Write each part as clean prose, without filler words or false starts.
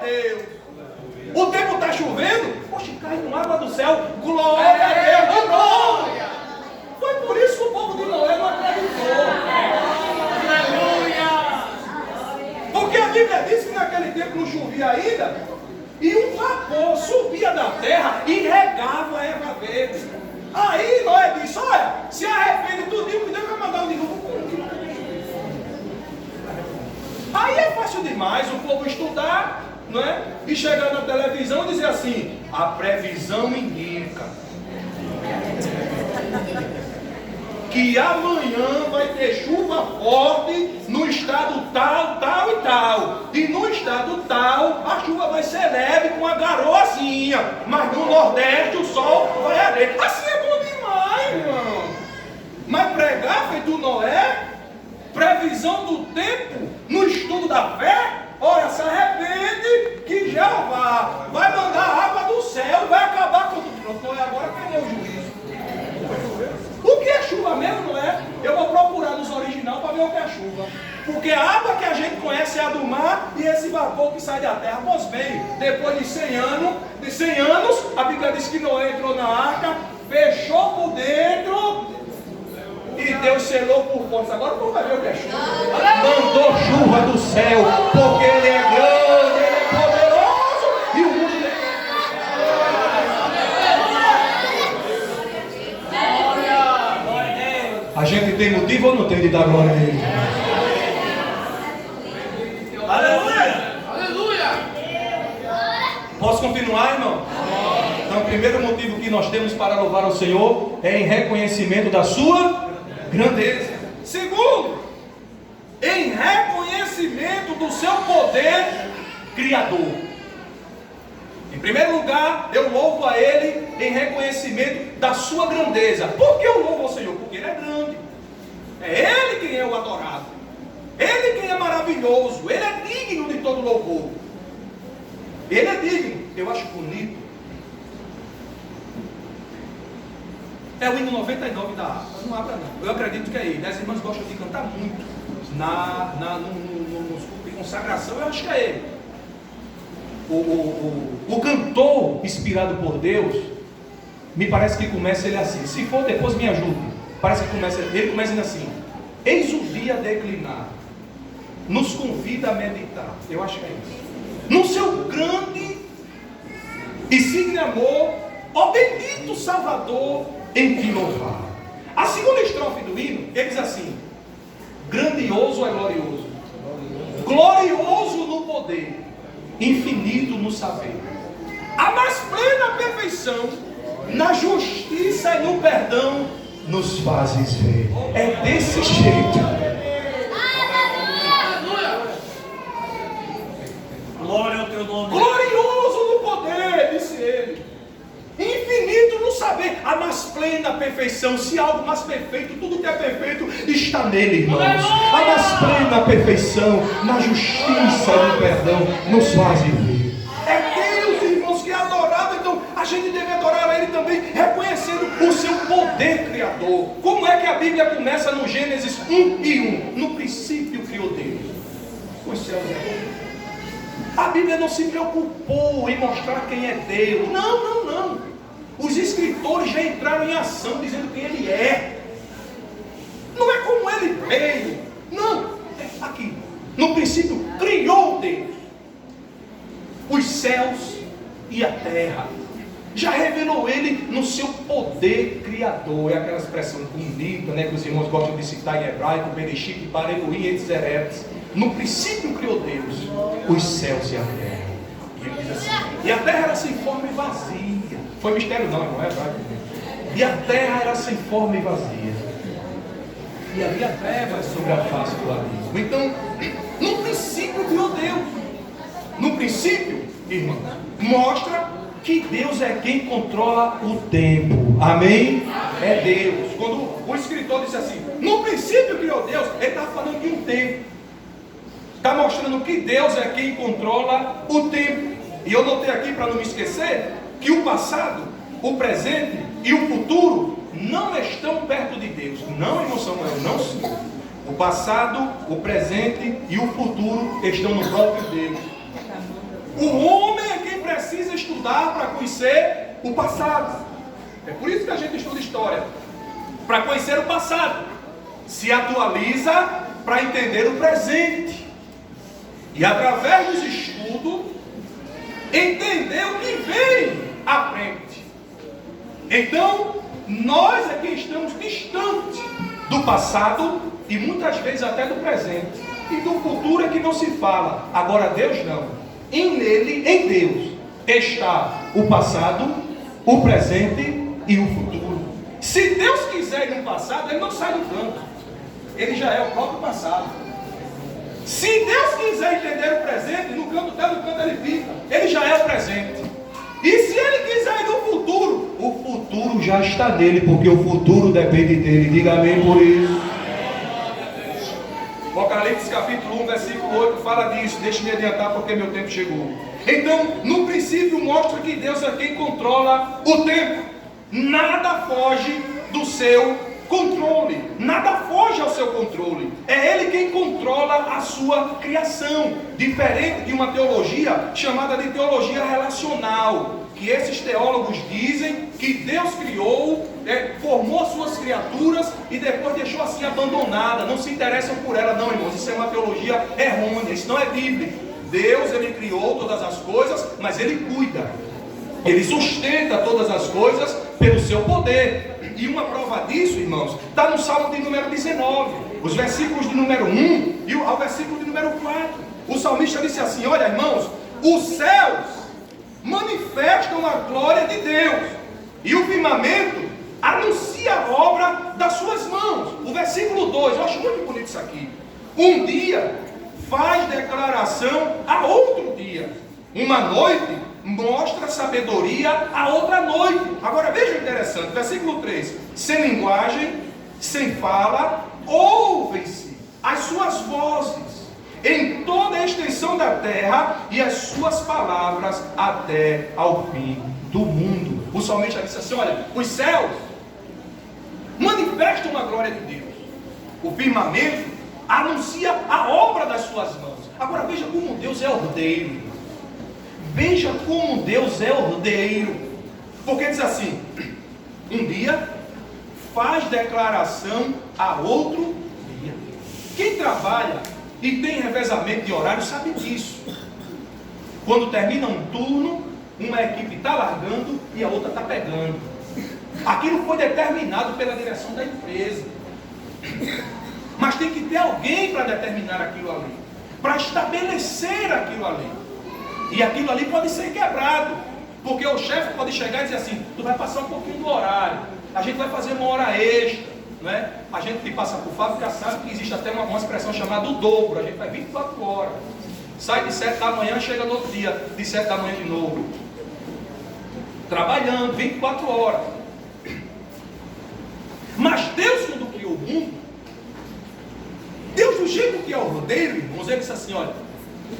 Deus. O tempo está chovendo, poxa, cai com água do céu, glória a Deus, glória. Foi por isso que o povo de Noé não acreditou. Aleluia. Porque a Bíblia diz que naquele tempo não chovia ainda, e um vapor subia da terra e regava a erva verde. Aí Noé disse, olha, se arrepende tudinho, que Deus vai mandar um dilúvio. Aí é fácil demais o povo estudar, não é? E chegar na televisão e dizer assim, a previsão indica que amanhã vai ter chuva forte no estado tal, tal e tal. E no estado tal, a chuva vai ser leve com uma garoazinha. Mas no Nordeste o sol vai arder. Assim é bom demais, irmão. Mas pregar feito Noé, previsão do tempo, no estudo da fé, olha, se arrepende que Jeová vai mandar água do céu, vai acabar com tudo. Pronto, Noé, agora cadê o juízo? O que é chuva mesmo, não é? Eu vou procurar nos original para ver o que é chuva. Porque a água que a gente conhece é a do mar e esse vapor que sai da terra. Pois bem, depois de 100 anos, a Bíblia diz que Noé entrou na arca, fechou por dentro e Deus selou por fora. Agora vamos ver o que é chuva. Mandou chuva do céu, porque Ele é grande, Ele é poderoso e o mundo dele. A gente tem motivo ou não tem de dar glória a Ele? Aleluia! Aleluia! Posso continuar, irmão? Então, o primeiro motivo que nós temos para louvar ao Senhor é em reconhecimento da sua grandeza. Segundo, em reconhecimento do seu poder criador. Em primeiro lugar, eu louvo a Ele em reconhecimento da sua grandeza. Por que eu louvo ao Senhor? Porque Ele é grande. É Ele quem é o adorado. Ele quem é maravilhoso. Ele é digno de todo louvor. Ele é digno. Eu acho bonito. É o hino 99 da harpa. Não abra não. Eu acredito que é ele. As irmãs gostam de cantar muito. Nos cultos de consagração, eu acho que é ele. O cantor inspirado por Deus, me parece que começa ele assim. Se for, depois me ajude. Parece que ele começa assim: eis o dia a declinar, nos convida a meditar. Eu acho que é isso. No seu grande e signe amor, ó bendito Salvador, em que louvar. A segunda estrofe do hino, ele diz assim: grandioso é glorioso, glorioso no poder, infinito no saber, a mais plena perfeição, na justiça e no perdão, nos fazes ver. É desse jeito. Glória ao teu nome. Glorioso no poder, disse ele, infinito no saber, a mais plena perfeição. Se algo mais perfeito, tudo que é perfeito está nele, irmãos. A mais plena perfeição, na justiça e no perdão, nos faz viver. É Deus, irmãos, que é adorável. Então a gente deve adorar a Ele também, reconhecendo o seu poder criador. Como é que a Bíblia começa no Gênesis 1:1? No princípio criou Deus os céus e a terra. A Bíblia não se preocupou em mostrar quem é Deus. Não. Os escritores já entraram em ação dizendo quem Ele é. Não é como Ele veio. Não. É aqui. No princípio criou Deus os céus e a terra. Já revelou Ele no seu poder criador. É aquela expressão bonita, né, que os irmãos gostam de citar em hebraico: Bereshit, Bareluim, etc. No princípio criou Deus os céus e a terra. E ele diz assim: e a terra era sem forma e vazia. Foi mistério não é hebraico. E a terra era sem forma e vazia, e havia trevas sobre a face do abismo. Então, no princípio criou Deus. No princípio, irmãos, mostra que Deus é quem controla o tempo. Amém? É Deus. Quando o escritor disse assim, no princípio criou Deus, ele está falando de um tempo. Está mostrando que Deus é quem controla o tempo. E eu notei aqui, para não me esquecer, que o passado, o presente e o futuro não estão perto de Deus. Não, irmão Samuel, não, senhor. O passado, o presente e o futuro estão no próprio Deus. O homem é quem precisa estudar para conhecer o passado. É por isso que a gente estuda história, para conhecer o passado. Se atualiza para entender o presente. E através dos estudos, entender o que vem à frente. Então, nós é que estamos distantes do passado e muitas vezes até do presente. E do futuro é que não se fala. Agora Deus não. Em Deus, está o passado, o presente e o futuro. Se Deus quiser ir no passado, Ele não sai do canto. Ele já é o próprio passado. Se Deus quiser entender o presente, no canto Ele fica. Ele já é o presente. E se Ele quiser ir no futuro, o futuro já está nele, porque o futuro depende dele. Diga amém por isso. Apocalipse capítulo 1, versículo 8 fala disso. Deixe-me adiantar porque meu tempo chegou. Então, no princípio mostra que Deus é quem controla o tempo. Nada foge do seu controle. Nada foge ao seu controle. É Ele quem controla a sua criação. Diferente de uma teologia chamada de teologia relacional, que esses teólogos dizem que Deus criou, formou suas criaturas e depois deixou assim abandonada. Não se interessam por ela, não, irmãos. Isso é uma teologia errônea. Isso não é bíblico. Deus, Ele criou todas as coisas, mas Ele cuida. Ele sustenta todas as coisas pelo seu poder. E uma prova disso, irmãos, está no Salmo de número 19, os versículos de número 1 e ao versículo de número 4. O salmista disse assim: olha, irmãos, os céus manifestam a glória de Deus, e o firmamento anuncia a obra das suas mãos. O versículo 2, eu acho muito bonito isso aqui. Um dia faz declaração a outro dia, uma noite mostra sabedoria a outra noite. Agora veja o interessante, versículo 3: sem linguagem, sem fala, ouvem-se as suas vozes em toda a extensão da terra, e as suas palavras até ao fim do mundo. O salmista disse assim: olha, os céus manifestam a glória de Deus, o firmamento anuncia a obra das suas mãos. Agora veja como Deus é ordeiro. Veja como Deus é ordeiro. Porque diz assim: um dia faz declaração a outro dia. Quem trabalha e tem revezamento de horário sabe disso. Quando termina um turno, uma equipe está largando e a outra está pegando. Aquilo foi determinado pela direção da empresa. Mas tem que ter alguém para determinar aquilo ali, para estabelecer aquilo ali. E aquilo ali pode ser quebrado, porque o chefe pode chegar e dizer assim: tu vai passar um pouquinho do horário, a gente vai fazer uma hora extra, né? A gente que passa por fábrica sabe que existe até uma expressão chamada o dobro. A gente vai 24 horas, sai de 7 da manhã, chega no outro dia de 7 da manhã de novo, trabalhando 24 horas. Mas Deus, quando criou o mundo, Deus, do jeito que é o rodeiro, irmãos, Ele disse assim: olha,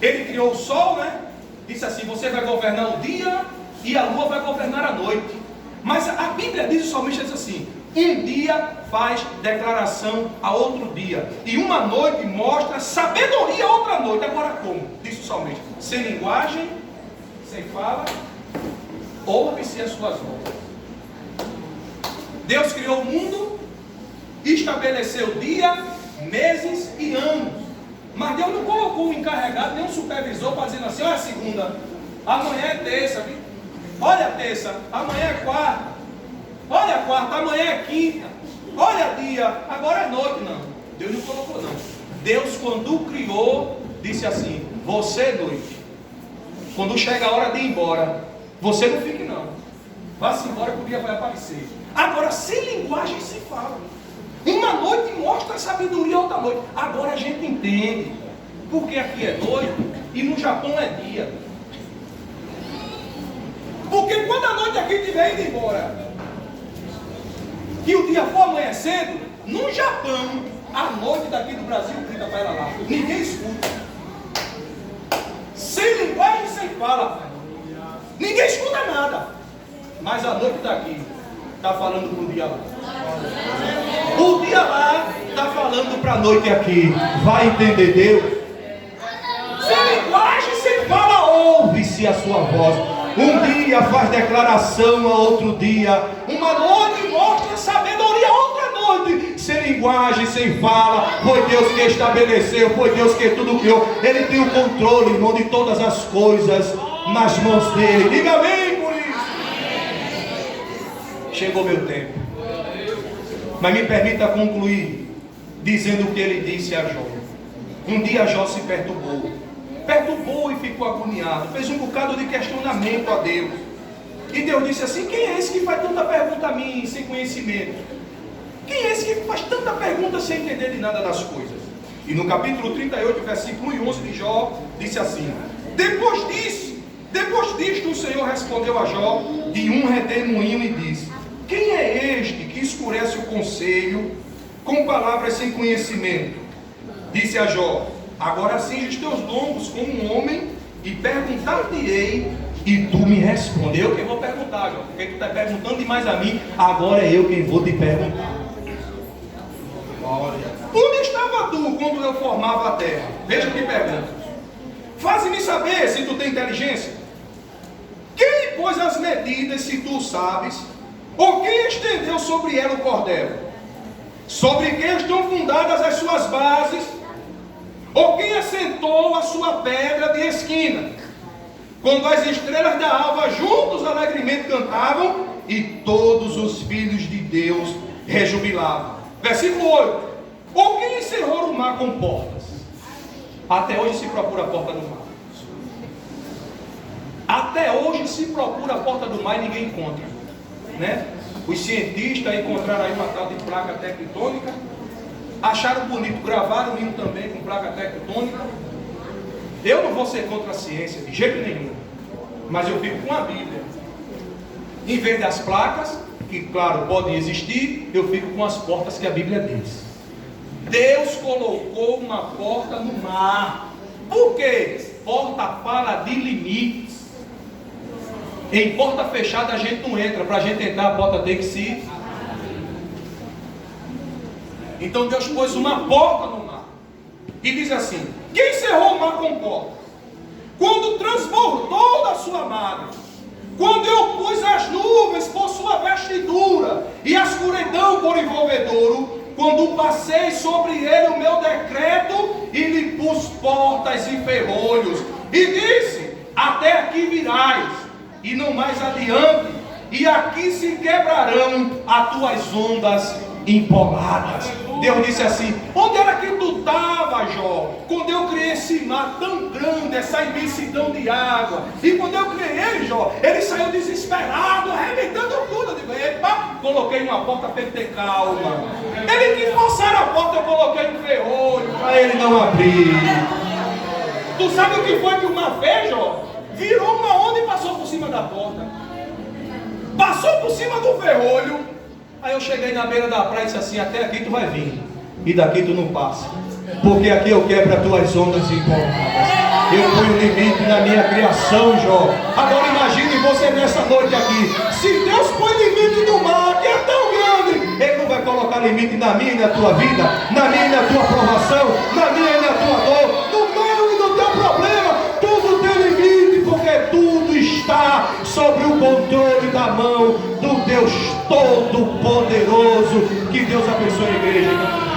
Ele criou o sol, né? Disse assim: você vai governar o dia e a lua vai governar a noite. Mas a Bíblia diz, o salmista diz assim: um dia faz declaração a outro dia, e uma noite mostra sabedoria a outra noite. Agora como? Diz o salmista: sem linguagem, sem fala, ouve-se as suas vozes. Deus criou o mundo, estabeleceu dia, meses e anos. Mas Deus não colocou um encarregado, nem um supervisor para dizer assim: olha a segunda, amanhã é terça, viu? Olha a terça, amanhã é quarta. Olha a quarta, amanhã é quinta. Olha dia, agora é noite. Não, Deus não colocou não. Deus, quando criou, disse assim: você é noite. Quando chega a hora de ir embora, você não fique não, vá-se embora que o dia vai aparecer. Agora, sem linguagem se fala. Uma noite mostra a sabedoria a outra noite. Agora a gente entende porque aqui é noite e no Japão é dia. Porque quando a noite aqui estiver indo embora e o dia for amanhecendo, no Japão, a noite daqui do Brasil grita para ela lá. Ninguém escuta. Sem linguagem, sem fala. Ninguém escuta nada. Mas a noite daqui está falando para o dia lá. O dia lá está falando para a noite aqui. Vai entender Deus? Sem linguagem, sem fala, ouve. silencia a sua voz. Um dia faz declaração a outro dia. Uma noite mostra sabedoria a outra noite. Sem linguagem, sem fala. Foi Deus que estabeleceu, foi Deus que tudo criou. Ele tem o controle, irmão, de todas as coisas nas mãos dele. Diga amém por isso. Chegou meu tempo. Mas me permita concluir dizendo o que ele disse a Jó. Um dia Jó se perturbou e ficou agoniado, fez um bocado de questionamento a Deus, e Deus disse assim: quem é esse que faz tanta pergunta a mim sem conhecimento? Quem é esse que faz tanta pergunta sem entender de nada das coisas? E no capítulo 38, versículo 1 e 11 de Jó, disse assim: depois disto o Senhor respondeu a Jó de um redemoinho e disse: quem é este que escurece o conselho com palavras sem conhecimento? Disse a Jó: agora cinge os teus lombos como um homem e perguntar-te-ei e tu me responde. Eu quem vou perguntar, Jó, porque tu está perguntando demais a mim, agora é eu quem vou te perguntar. Onde estava tu quando eu formava a terra? Veja que pergunta. Faze-me saber se tu tem inteligência. Quem pôs as medidas se tu sabes? Ou quem estendeu sobre ela o cordel? Sobre quem estão fundadas as suas bases? Ou quem assentou a sua pedra de esquina? Quando as estrelas da alva juntos alegremente cantavam e todos os filhos de Deus rejubilavam. Versículo 8. Ou quem encerrou o mar com portas? Até hoje se procura a porta do mar. Até hoje se procura a porta do mar e ninguém encontra, né? Os cientistas encontraram aí uma tal de placa tectônica. Acharam bonito, gravaram o hino também com placa tectônica. Eu não vou ser contra a ciência, de jeito nenhum. Mas eu fico com a Bíblia. Em vez das placas, que claro, podem existir, eu fico com as portas que a Bíblia diz. Deus colocou uma porta no mar. Por quê? Porta fala de limites. Em porta fechada a gente não entra. Para a gente entrar, a porta tem que se... Então Deus pôs uma porta no mar. E diz assim: quem cerrou o mar com porta? Quando transbordou da sua margem, quando eu pus as nuvens por sua vestidura e a escuridão por envolvedouro, quando passei sobre ele o meu decreto e lhe pus portas e ferrolhos, e disse: até aqui virás e não mais adiante, e aqui se quebrarão as tuas ondas empoladas. Deus disse assim: onde era que tu estava, Jó, quando eu criei esse mar tão grande, essa imensidão de água? E quando eu criei ele, Jó, ele saiu desesperado, arrebentando tudo. Eu digo: epa, coloquei uma porta para ele ter calma. Ele que forçaram a porta, eu coloquei um ferrolho para ele não abrir. Tu sabe o que foi que uma vez, Jó, virou uma onda e passou por cima da porta? Passou por cima do ferrolho. Aí eu cheguei na beira da praia e disse assim: até aqui tu vai vir, e daqui tu não passa, porque aqui eu quebro as tuas ondas empolgadas. Eu ponho limite na minha criação, Jó. Agora imagine você nessa noite aqui. Se Deus põe limite no mar, que é tão grande, Ele não vai colocar limite na minha e na tua vida, na minha e na tua provação, na minha e na tua dor, no meu e no teu problema. Tudo tem limite, porque tudo está sobre o controle da mão do Deus Todo-Poderoso. Que Deus abençoe a igreja.